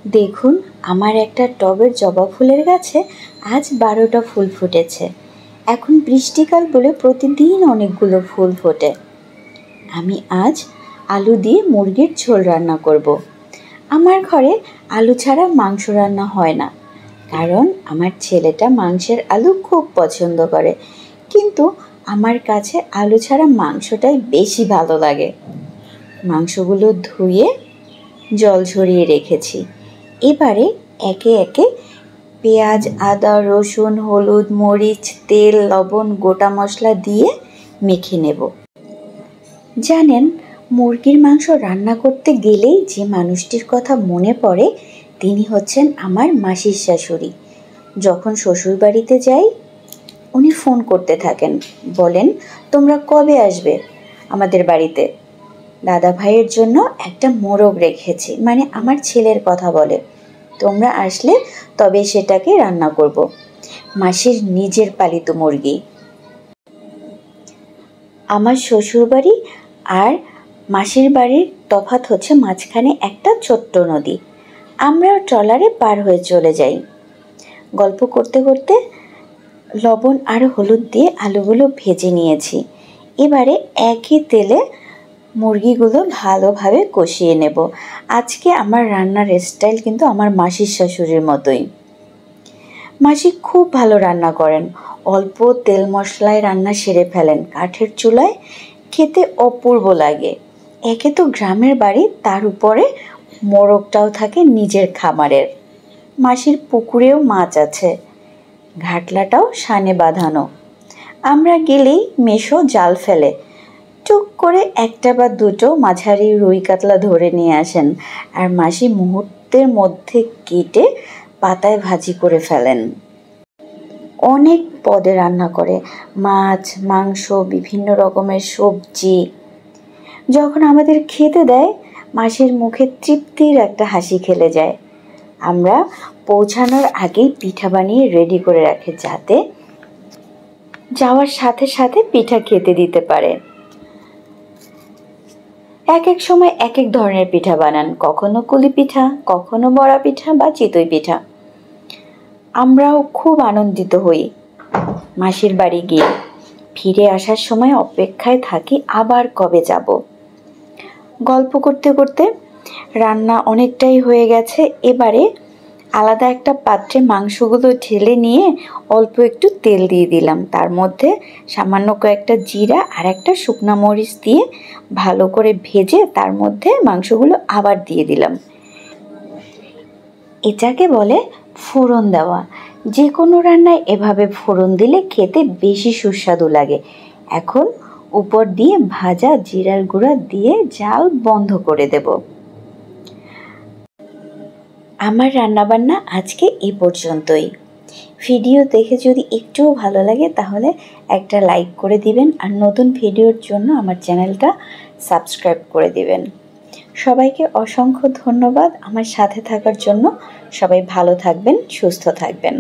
দেখুন, আমার একটা টবের জবা ফুলের গাছে আজ 12টা ফুল ফুটেছে। এখন বৃষ্টিকাল বলে প্রতিদিন অনেকগুলো ফুল ফোটে। আমি আজ আলু দিয়ে মুরগির ঝোল রান্না করব। আমার ঘরে আলু ছাড়া মাংস রান্না হয় না, কারণ আমার ছেলেটা মাংসের আলু খুব পছন্দ করে। কিন্তু আমার কাছে আলু ছাড়া মাংসটাই বেশি ভালো লাগে। মাংসগুলো ধুয়ে জল ঝরিয়ে রেখেছি। এবারে একে একে পেঁয়াজ, আদা, রসুন, হলুদ, মরিচ, তেল, লবণ, গোটা মশলা দিয়ে মেখে নেব। জানেন, মুরগির মাংস রান্না করতে গেলেই যে মানুষটির কথা মনে পড়ে তিনি হচ্ছেন আমার মাসির শাশুড়ি। যখন শ্বশুরবাড়িতে যাই উনি ফোন করতে থাকেন, বলেন তোমরা কবে আসবে আমাদের বাড়িতে। দাদা ভাইয়ের জন্য একটা মোরগ রেখেছি, মানে আমার ছেলের কথা বলে, তোমরা আসলে তবে সেটাকে রান্না করব। মাসির নিজের পালিত মুরগি। আমার শ্বশুরবাড়ি আর মাসির বাড়ির তফাৎ হচ্ছে মাঝখানে একটা ছোট্ট নদী। আমরা ট্রলারে পার হয়ে চলে যাই। গল্প করতে করতে লবণ আর হলুদ দিয়ে আলুগুলো ভেজে নিয়েছি। এবারে একই তেলে মুরগিগুলো ভালোভাবে কষিয়ে নেব। আজকে আমার রান্নার স্টাইল কিন্তু আমার মাসির শাশুড়ির মতোই। মাসি খুব ভালো রান্না করেন, অল্প তেল মশলায় রান্না সেরে ফেলেন। কাঠের চুলায় খেতে অপূর্ব লাগে। একে তো গ্রামের বাড়ি, তার উপরে মোরগটাও থাকে নিজের খামারের। মাসির পুকুরেও মাছ আছে, ঘাটলাটাও সানে বাঁধানো। আমরা গেলেই মেশো জাল ফেলে টুক করে একটা বা দুটো মাঝারি রুই কাতলা ধরে নিয়ে আসেন, আর মাসি মুহূর্তের মধ্যে কেটে পাতায় ভাজি করে ফেলেন। অনেক পদে রান্না করে, মাছ, মাংস, বিভিন্ন রকমের সবজি। যখন আমাদের খেতে দেয় মাসির মুখে তৃপ্তির একটা হাসি খেলে যায়। আমরা পৌঁছানোর আগেই পিঠা বানিয়ে রেডি করে রাখে, যাতে যাওয়ার সাথে সাথে পিঠা খেতে দিতে পারে। এক এক সময় এক এক ধরনের পিঠা বানান, কখনো কুলি পিঠা, কখনো বড়া পিঠা বা চিতই পিঠা। আমরাও খুব আনন্দিত হই। মাসির বাড়ি গিয়ে ফিরে আসার সময় অপেক্ষায় থাকি আবার কবে যাব। গল্প করতে করতে রান্না অনেকটাই হয়ে গেছে। এবারে আলাদা একটা পাত্রে মাংসগুলো ঢেলে নিয়ে অল্প একটু তেল দিয়ে দিলাম। তার মধ্যে সামান্য কয়েকটা জিরা আর একটা শুকনা মরিচ দিয়ে ভালো করে ভেজে তার মধ্যে মাংসগুলো আবার দিয়ে দিলাম। এটাকে বলে ফোড়ন দেওয়া। যে কোনো রান্নায় এভাবে ফোড়ন দিলে খেতে বেশি সুস্বাদু লাগে। এখন উপর দিয়ে ভাজা জিরার গুঁড়া দিয়ে জাল বন্ধ করে দেব। আমার রান্নাবান্না আজকে এই পর্যন্তই। ভিডিও দেখে যদি একটুও ভালো লাগে তাহলে একটা লাইক করে দিবেন, আর নতুন ভিডিওর জন্য আমার চ্যানেলটা সাবস্ক্রাইব করে দিবেন। সবাইকে অসংখ্য ধন্যবাদ আমার সাথে থাকার জন্য। সবাই ভালো থাকবেন, সুস্থ থাকবেন।